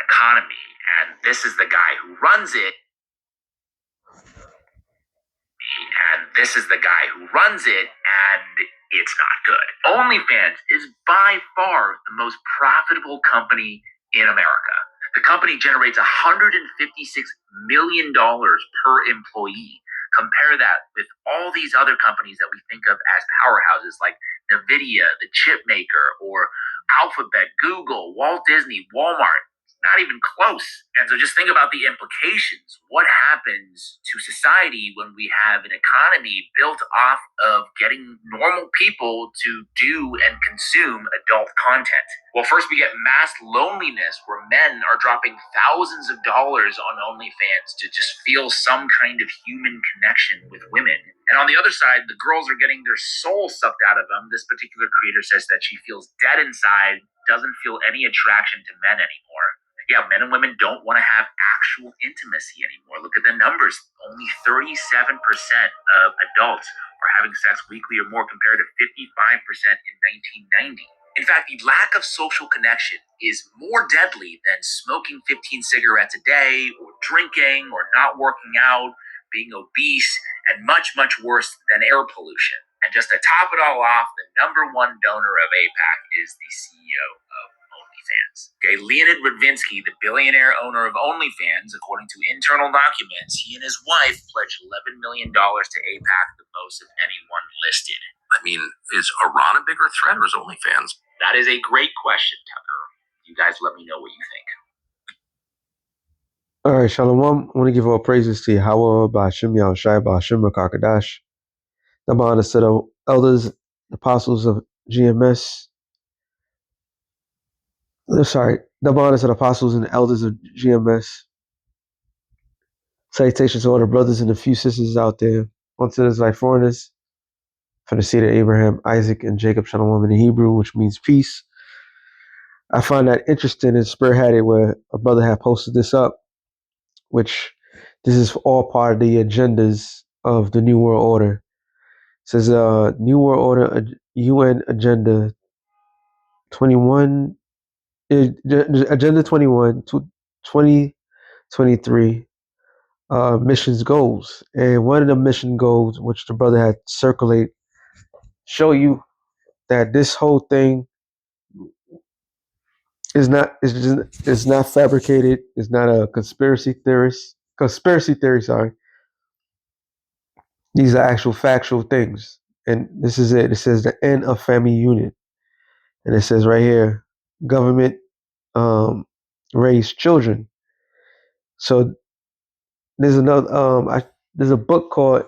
economy, and this is the guy who runs it. And it's not good. OnlyFans is by far the most profitable company in America. The company generates $156 million per employee. Compare that with all these other companies that we think of as powerhouses like NVIDIA, the chip maker, or Alphabet, Google, Walt Disney, Walmart. Not even close. And so just think about the implications. What happens to society when we have an economy built off of getting normal people to do and consume adult content? Well, first we get mass loneliness, where men are dropping thousands of dollars on OnlyFans to just feel some kind of human connection with women. And on the other side, the girls are getting their soul sucked out of them. This particular creator says that she feels dead inside, doesn't feel any attraction to men anymore. Yeah, men and women don't want to have actual intimacy anymore. Look at the numbers. Only 37% of adults are having sex weekly or more, compared to 55% in 1990. In fact, the lack of social connection is more deadly than smoking 15 cigarettes a day, or drinking, or not working out, being obese, and much, much worse than air pollution. And just to top it all off, the number one donor of AIPAC is the CEO of OnlyFans. Okay, Leonid Radvinsky, the billionaire owner of OnlyFans, according to internal documents, he and his wife pledged $11 million to AIPAC, the most of anyone listed. I mean, is Iran a bigger threat, or is OnlyFans? That is a great question, Tucker. You guys let me know what you think. All right, Shalom. I want to give all praises to Yahweh, Ba'ashim Yahushai, Ba'ashim Rakakadash. The honor to the elders, apostles of GMS. The honor to the apostles and elders of GMS. Salutations to all the brothers and the few sisters out there. Unto the like foreigners, from the seed of Abraham, Isaac, and Jacob, Shalom in the Hebrew, which means peace. I find that interesting and spearheaded where a brother had posted this up, which this is all part of the agendas of the New World Order. It says New World Order UN Agenda 21, Agenda 21 to 2023 missions goals. And one of the mission goals, which the brother had circulate, show you that this whole thing is not fabricated. It's not a conspiracy theory. Sorry. These are actual factual things. And this is it. It says the end of family unit. And it says right here, government raise children. So there's another there's a book called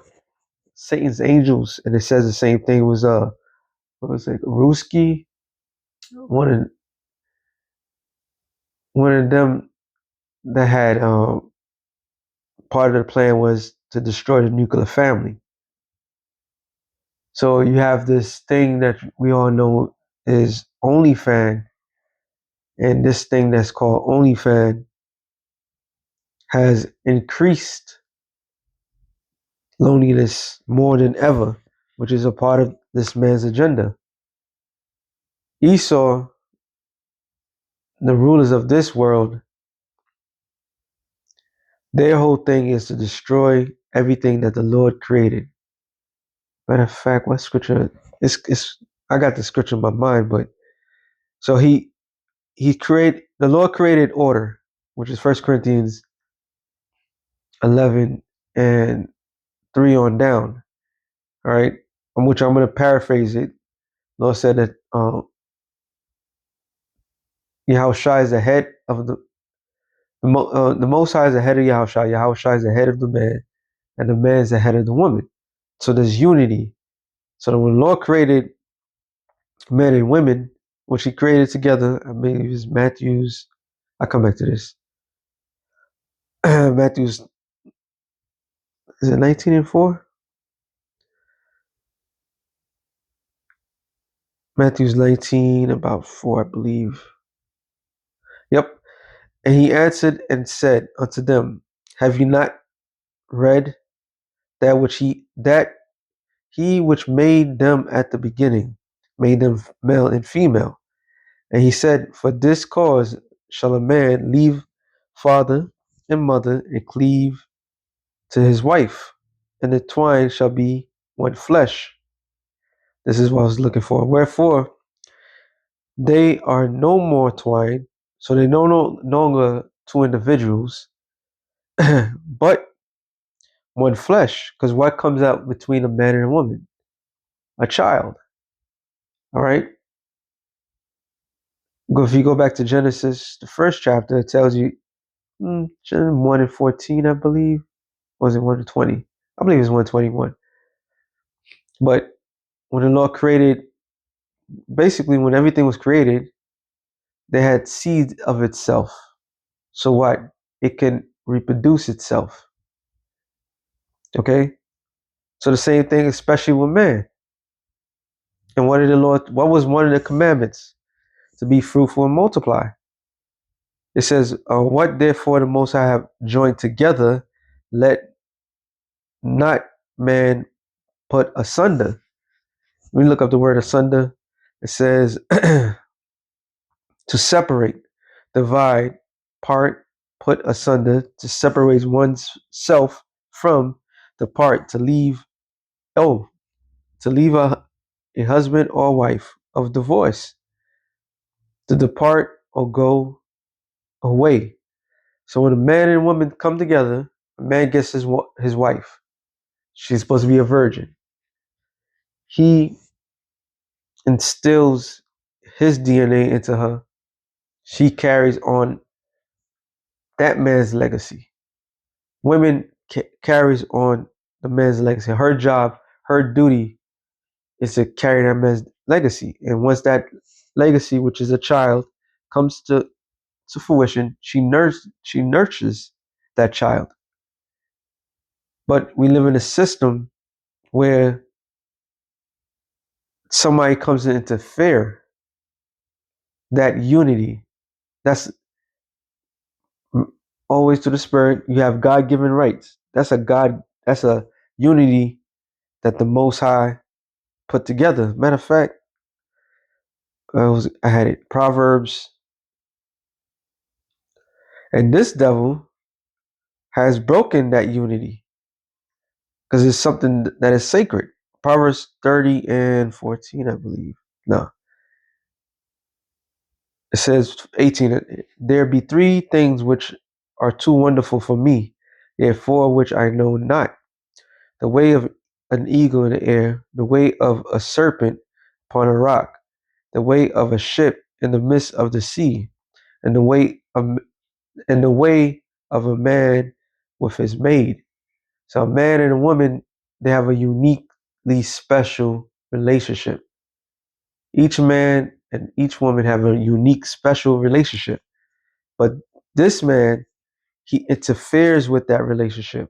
Satan's Angels, and it says the same thing. It was what was it, Ruski? One of them that had part of the plan was to destroy the nuclear family. So you have this thing that we all know is OnlyFans, and this thing that's called OnlyFans has increased loneliness more than ever, which is a part of this man's agenda. Esau, the rulers of this world, their whole thing is to destroy everything that the Lord created. Matter of fact, what scripture? I got the scripture in my mind, but so the Lord created order, which is 1 Corinthians 11 and 3 on down. All right, from which I'm going to paraphrase it. Lord said that Yahushua is the head of the Most High is the head of Yahushua. Yahushua is the head of the man, and the man is the head of the woman. So there's unity. So when the Lord created men and women, which He created together, I mean, it was Matthew's. I'll come back to this. Matthew's, is it 19 and 4? Matthew's 19, about 4, I believe. Yep. And He answered and said unto them, have you not read that He which made them at the beginning made them male and female? And He said, for this cause shall a man leave father and mother, and cleave to his wife, and the twine shall be one flesh. This is what I was looking for. Wherefore, they are no more twine, so they're no longer two individuals, but one flesh. Because what comes out between a man and a woman? A child. All right. If you go back to Genesis, the first chapter, it tells you 1:14, I believe. Was it 1:20? I believe it's 1:21. But when the Lord created, basically when everything was created, they had seed of itself. So what? It can reproduce itself. Okay? So the same thing, especially with man. And what was one of the commandments? To be fruitful and multiply. It says, what therefore the Most High have joined together, let not man put asunder. When you look up the word asunder, it says to separate, divide, part, put asunder, to separate one's self from the part, to leave a husband or wife of divorce, to depart or go away. So when a man and a woman come together, a man gets his wife. She's supposed to be a virgin. He instills his DNA into her. She carries on that man's legacy. Women carries on the man's legacy. Her job, her duty is to carry that man's legacy. And once that legacy, which is a child, comes to fruition, she nurtures that child. But we live in a system where somebody comes in to interfere that unity. That's always to the spirit. You have God-given rights. That's a unity that the Most High put together. Matter of fact, I had it Proverbs, and this devil has broken that unity because it's something that is sacred. Proverbs 30 and 14, I believe. No, it says 18. There be three things which are too wonderful for me, yet four which I know not. The way of an eagle in the air, the way of a serpent upon a rock, the way of a ship in the midst of the sea, and the way of a man with his maid. So a man and a woman, they have a uniquely special relationship. Each man and each woman have a unique special relationship. But this man, he interferes with that relationship.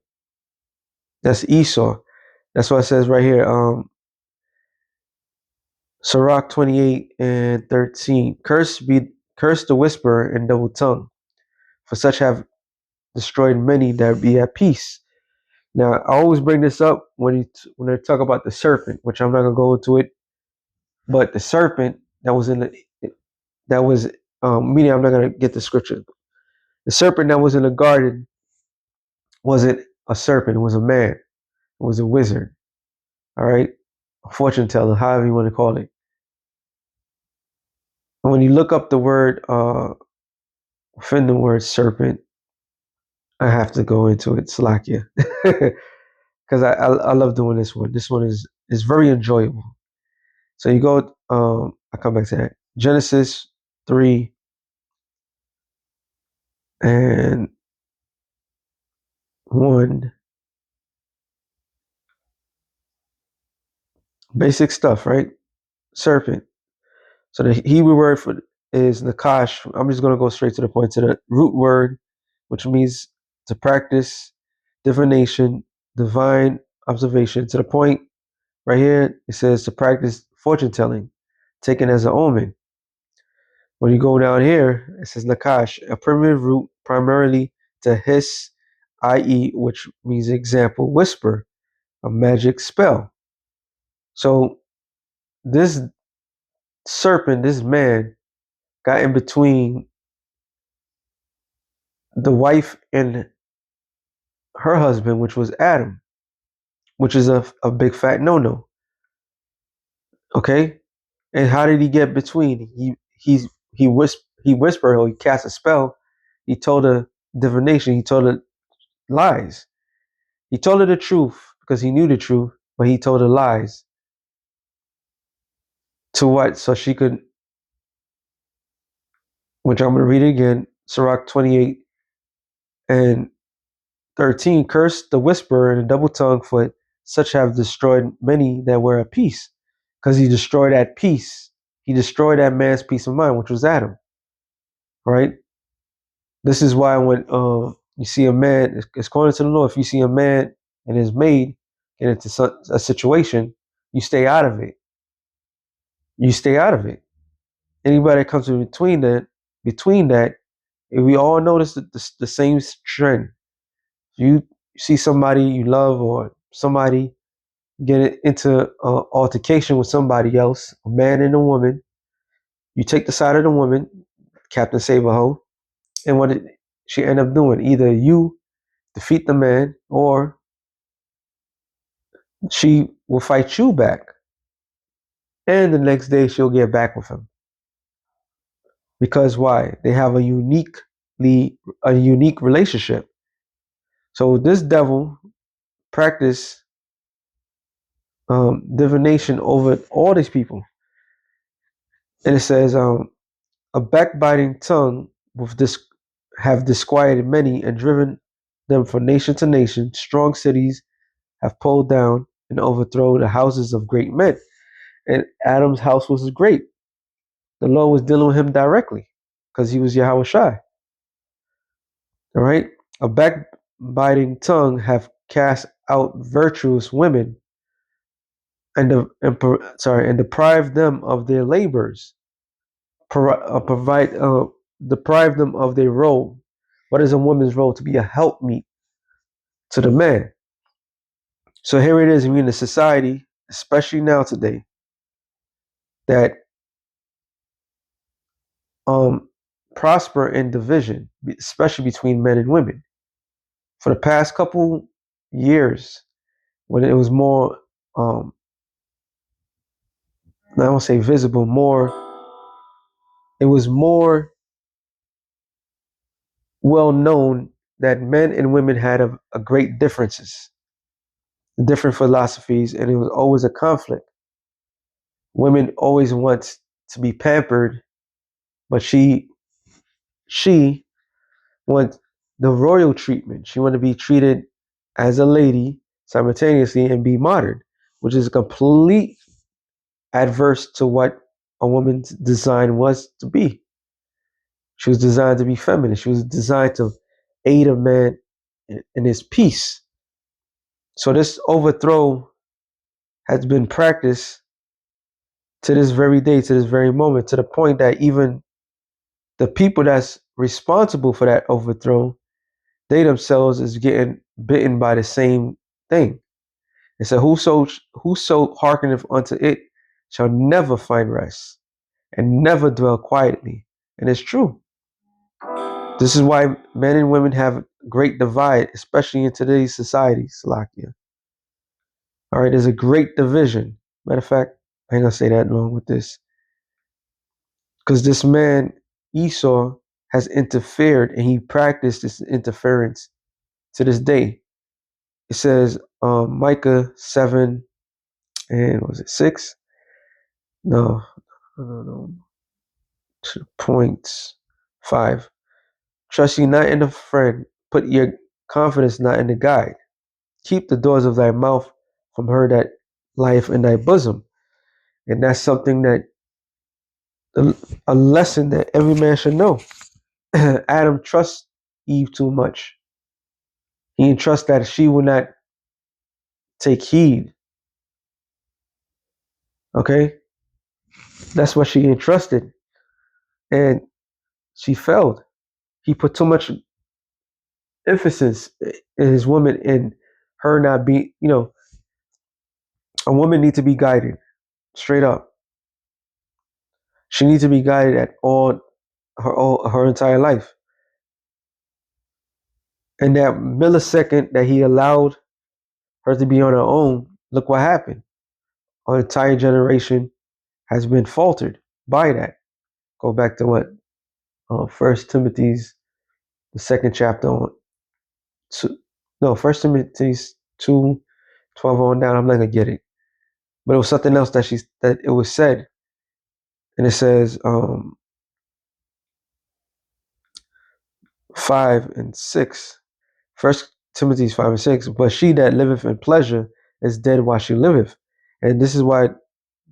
That's Esau. That's what it says right here. Sirach 28 and 13. Curse the whisperer and double tongue, for such have destroyed many that be at peace. Now, I always bring this up when they talk about the serpent, which I'm not gonna go into it. But the serpent that was meaning I'm not gonna get the scripture. The serpent that was in the garden wasn't a serpent; it was a man. It was a wizard. All right, a fortune teller, however you want to call it. And when you look up the word, within the word serpent, I have to go into it, Slakia, because I love doing this one. This one is very enjoyable. So you go, I come back to that. Genesis 3 and 1. Basic stuff, right? Serpent. So the Hebrew word for is nakash. I'm just going to go straight to the point, to the root word, which means to practice divination, divine observation. To the point right here, it says to practice fortune telling, taken as an omen. When you go down here, it says nakash, a primitive root primarily to hiss, i.e., which means example, whisper, a magic spell. So this serpent, this man, got in between the wife and her husband, which was Adam, which is a big fat no-no. Okay? And how did he get between? He whispered or he cast a spell. He told her divination. He told her lies. He told her the truth because he knew the truth, but he told her lies. To what? So she could, which I'm going to read it again, Sirach 28 and 13, curse the whisperer and the double tongued foot, such have destroyed many that were at peace. Because he destroyed that peace. He destroyed that man's peace of mind, which was Adam. Right? This is why when you see a man, it's according to the law, if you see a man and his maid get into a situation, you stay out of it. You stay out of it. Anybody that comes in between that, we all notice the same trend. You see somebody you love or somebody get into altercation with somebody else, a man and a woman. You take the side of the woman, Captain Saberho, and what did she end up doing? Either you defeat the man or she will fight you back. And the next day she'll get back with him. Because why? They have a unique relationship. So this devil practiced divination over all these people. And it says, a backbiting tongue with this have disquieted many and driven them from nation to nation. Strong cities have pulled down and overthrown the houses of great men. And Adam's house was great. The Lord was dealing with him directly because he was Yahweh Shai. All right. A backbiting tongue have cast out virtuous women and deprived them of their labors. Deprive them of their role. What is a woman's role? To be a helpmeet to the man. So here it is, we're in a society, especially now today, that prosper in division, especially between men and women. For the past couple years, when it was more, I won't say visible, it was more well known that men and women had a great differences, different philosophies, and it was always a conflict. Women always want to be pampered, but she wants the royal treatment. She wants to be treated as a lady simultaneously and be modern, which is complete adverse to what a woman's design was to be. She was designed to be feminine. She was designed to aid a man in his peace. So this overthrow has been practiced to this very day, to this very moment, to the point that even the people that's responsible for that overthrow, they themselves is getting bitten by the same thing. It said, whoso hearkeneth unto it shall never find rest and never dwell quietly. And it's true. This is why men and women have great divide, especially in today's society, Salakia. All right, there's a great division. Matter of fact, I ain't gonna say that long with this. Because this man, Esau, has interfered and he practiced this interference to this day. It says Micah 7 and was it 6? No, no. 2.5. Trust ye not in the friend, put your confidence not in the guide. Keep the doors of thy mouth from her that lieth in thy bosom. And that's something that a lesson that every man should know. Adam trusts Eve too much. He entrusts that she will not take heed. Okay? That's what she entrusted. And she failed. He put too much emphasis in his woman and her not being, a woman needs to be guided straight up. She needs to be guided at all her entire life. In that millisecond that he allowed her to be on her own, look what happened. Our entire generation has been faltered by that. Go back to what First Timothy's the second chapter on two, no First Timothy's 2:12 on down. I'm not gonna get it, but it was something else that it was said, and it says 5 and 6. First Timothy's 5 and 6. But she that liveth in pleasure is dead while she liveth, and this is why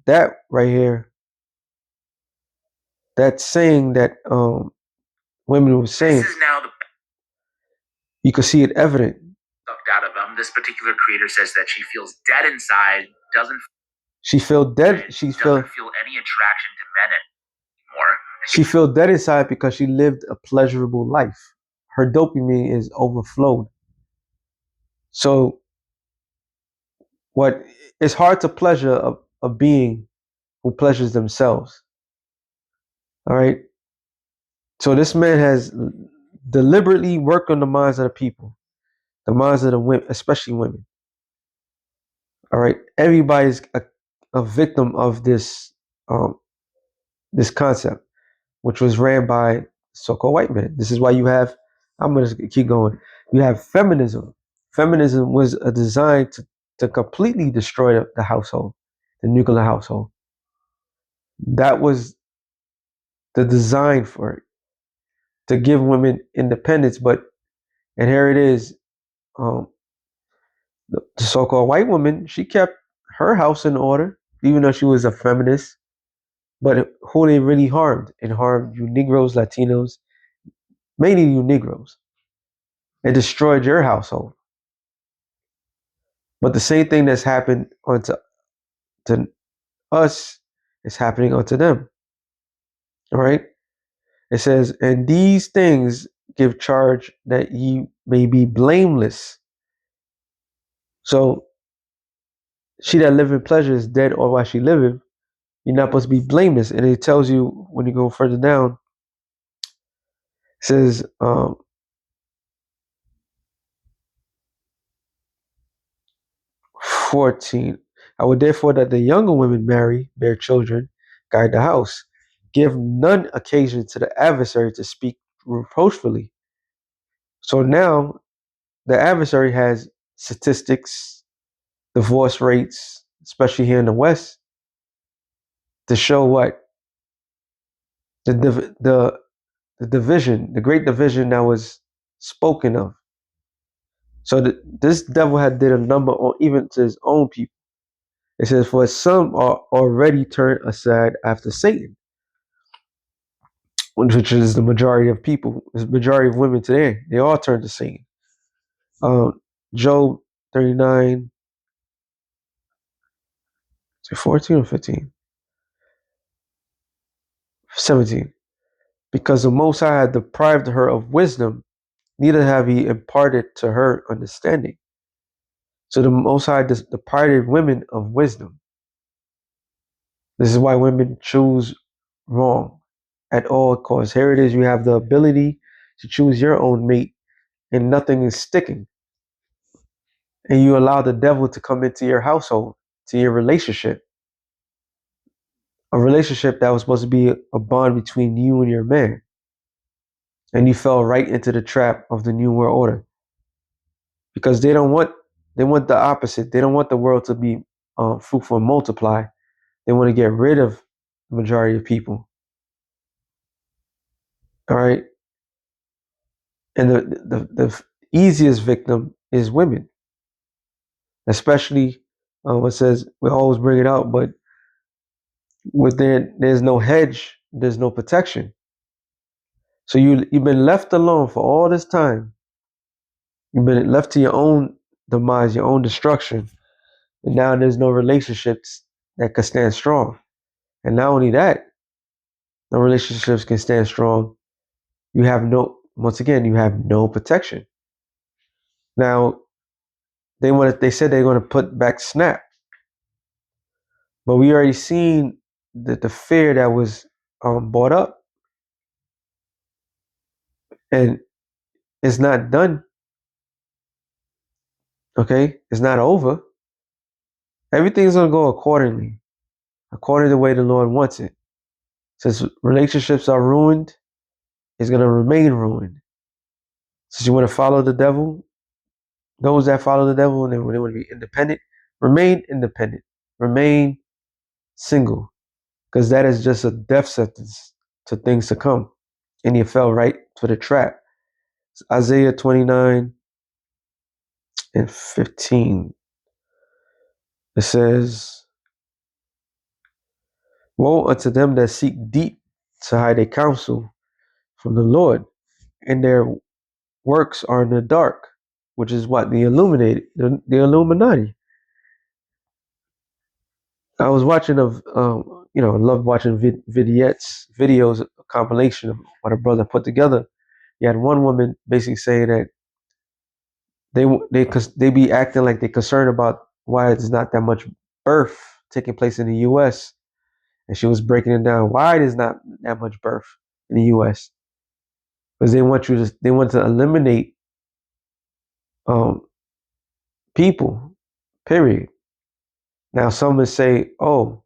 that right here, that saying that women were saying, This is now the you could see it evident. sucked out of them. This particular creator says that she feels dead inside, doesn't She feel dead. She doesn't feel any attraction to men anymore. She feel dead inside because she lived a pleasurable life. Her dopamine is overflowed. So what it's hard to pleasure a being who pleasures themselves. All right. So this man has deliberately worked on the minds of the people, the minds of the women, especially women. All right. Everybody's a victim of this concept, which was ran by so-called white men. This is why you have, I'm going to keep going. You have feminism. Feminism was a design to completely destroy the household, the nuclear household. That was the design for it, to give women independence. And here it is, the so-called white woman, she kept her house in order, even though she was a feminist. But who they really harmed? It harmed you Negroes, Latinos, mainly you Negroes. It destroyed your household. But the same thing that's happened to us is happening unto them. All right. It says, and these things give charge that ye may be blameless. So she that live in pleasure is dead, or while she liveth, you're not supposed to be blameless. And it tells you when you go further down, it says, 14. I would therefore that the younger women marry, bear children, guide the house, give none occasion to the adversary to speak reproachfully. So now the adversary has statistics, divorce rates, especially here in the West, to show what the division, the great division that was spoken of. So this devil had did a number on even to his own people. It says, for some are already turned aside after Satan, which is the majority of people, the majority of women today. They all turn to Satan. Job 39, 14 or 15? 17. Because the Most High had deprived her of wisdom, neither have he imparted to her understanding. So the Most High deprived women of wisdom. This is why women choose wrong at all costs. Here it is, you have the ability to choose your own mate, and nothing is sticking. And you allow the devil to come into your household, to your relationship. A relationship that was supposed to be a bond between you and your man. And you fell right into the trap of the New World Order. Because they want the opposite. They don't want the world to be fruitful and multiply. They want to get rid of the majority of people. All right. And the easiest victim is women, especially it says we always bring it out, but there's no hedge, there's no protection. So you've been left alone for all this time. You've been left to your own demise, your own destruction, and now there's no relationships that can stand strong. And not only that, no relationships can stand strong. You have once again, you have no protection. Now they said they're going to put back SNAP, but we already seen the fear that was brought up, and it's not done. Okay? It's not over. Everything's going to go accordingly, according to the way the Lord wants it. Since relationships are ruined, it's going to remain ruined. Since you want to follow the devil, those that follow the devil and they want to be independent, remain independent. Remain single. Because that is just a death sentence to things to come. And you fell right for the trap. It's Isaiah 29 and 15. It says, woe unto them that seek deep to hide their counsel from the Lord, and their works are in the dark, which is what? The illuminated, the Illuminati. I was watching I love watching videos, a compilation of what a brother put together. He had one woman basically saying that they be acting like they're concerned about why there's not that much birth taking place in the U.S. And she was breaking it down why there's not that much birth in the U.S. Because they want to eliminate um, people. Period. Now some would say, oh,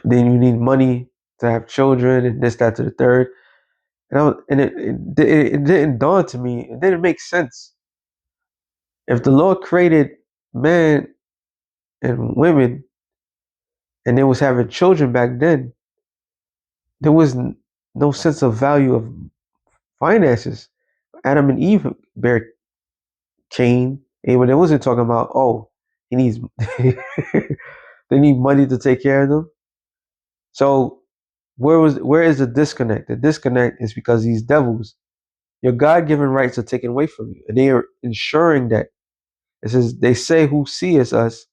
then you need money to have children and this, that, to the third. It didn't dawn to me. It didn't make sense. If the Lord created man and women and they was having children back then, there was no sense of value of finances. Adam and Eve bear Cain, Abel. They wasn't talking about, oh, he needs they need money to take care of them. So where is the disconnect? The disconnect is because these devils, your God given rights are taken away from you. And they are ensuring that it says they say who sees us,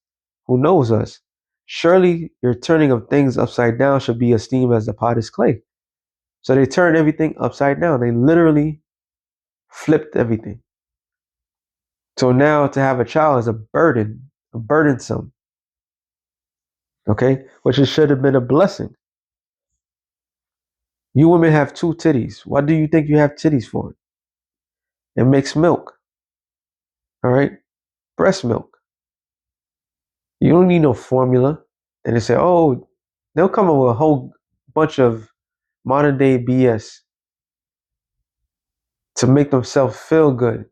who knows us. Surely your turning of things upside down should be esteemed as the potter's clay. So they turned everything upside down. They literally flipped everything. So now to have a child is a burden, a burdensome. Okay? Which it should have been a blessing. You women have two titties. What do you think you have titties for? It makes milk. All right? Breast milk. You don't need no formula. And they say, oh, they'll come up with a whole bunch of modern day BS to make themselves feel good,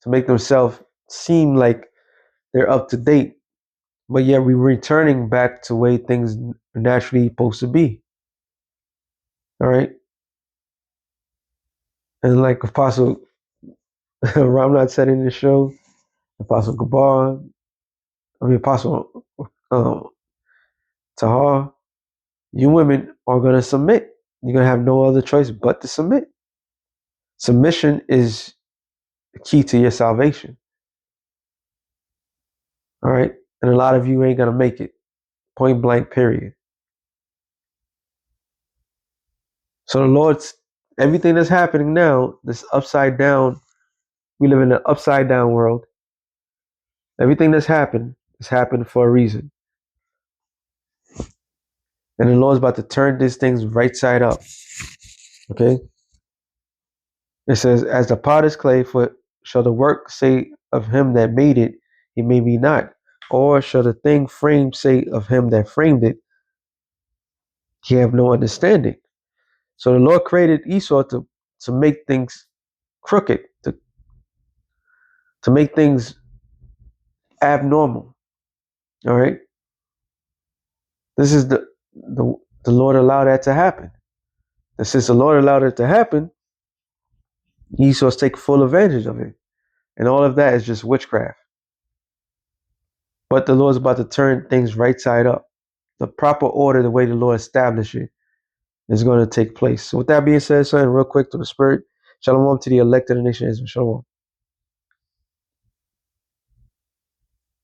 to make themselves seem like they're up to date. But yet we're returning back to the way things are naturally supposed to be. All right? And like Apostle Ramnat said in the show, Apostle Apostle um, Tahar, you women are going to submit. You're going to have no other choice but to submit. Submission is the key to your salvation. All right? And a lot of you ain't going to make it. Point blank, period. So the Lord's, everything that's happening now, this upside down, we live in an upside down world. Everything that's happened has happened for a reason. And the Lord's about to turn these things right side up. Okay? It says, as the potter's clay, for shall the work say of him that made it, he made me not. Or shall the thing framed say of him that framed it, he have no understanding. So the Lord created Esau to make things crooked, to make things abnormal. All right? This is the Lord allowed that to happen. And since the Lord allowed it to happen, Esau's take full advantage of it. And all of that is just witchcraft. But the Lord's about to turn things right side up. The proper order, the way the Lord established it, is going to take place. So with that being said, son, real quick to the spirit, shalom to the elect of the nation of Israel. Shalom.